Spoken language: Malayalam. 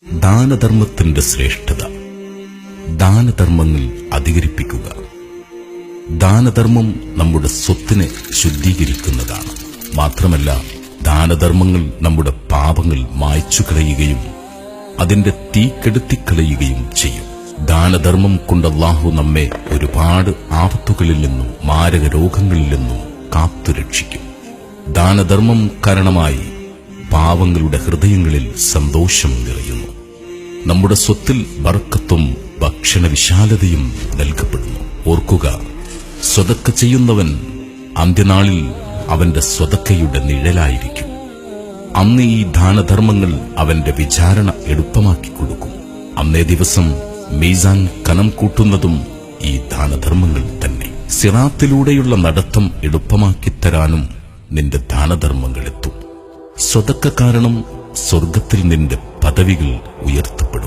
ദാനധർമ്മത്തിന്റെ ശ്രേഷ്ഠത. ദാനധർമ്മങ്ങൾ അധികരിപ്പിക്കുക. ദാനധർമ്മം നമ്മുടെ സ്വത്തിനെ ശുദ്ധീകരിക്കുന്നതാണ്. മാത്രമല്ല, ദാനധർമ്മങ്ങൾ നമ്മുടെ പാപങ്ങൾ മായ്ച്ചു കളയുകയും അതിന്റെ തീ കെടുത്തിക്കളയുകയും ചെയ്യും. ദാനധർമ്മം കൊണ്ട് അല്ലാഹു നമ്മെ ഒരുപാട് ആപത്തുകളിൽ നിന്നും മാരക രോഗങ്ങളിൽ നിന്നും കാത്തുരക്ഷിക്കും. ദാനധർമ്മം കാരണമായി പാവങ്ങളുടെ ഹൃദയങ്ങളിൽ സന്തോഷം നിറയുന്നു. നമ്മുടെ സ്വത്തിൽ ബർക്കത്തും ഭക്ഷണ വിശാലതയും നൽകപ്പെടുന്നു. ഓർക്കുക, സ്വതക്ക ചെയ്യുന്നവൻ അന്ത്യനാളിൽ അവന്റെ സ്വതക്കയുടെ നിഴലായിരിക്കും. അന്ന് ഈ ദാനധർമ്മങ്ങൾ അവന്റെ വിചാരണ എളുപ്പമാക്കി കൊടുക്കും. അന്നേ ദിവസം മീസാൻ കനം കൂട്ടുന്നതും ഈ ദാനധർമ്മങ്ങൾ തന്നെ. സിറാത്തിലൂടെയുള്ള നടത്തം എളുപ്പമാക്കിത്തരാനും നിന്റെ ദാനധർമ്മങ്ങൾ എത്തും. സ്വതക്ക കാരണം സ്വർഗത്തിൽ നിന്റെ പദവികൾ ഉയർത്തപ്പെടും.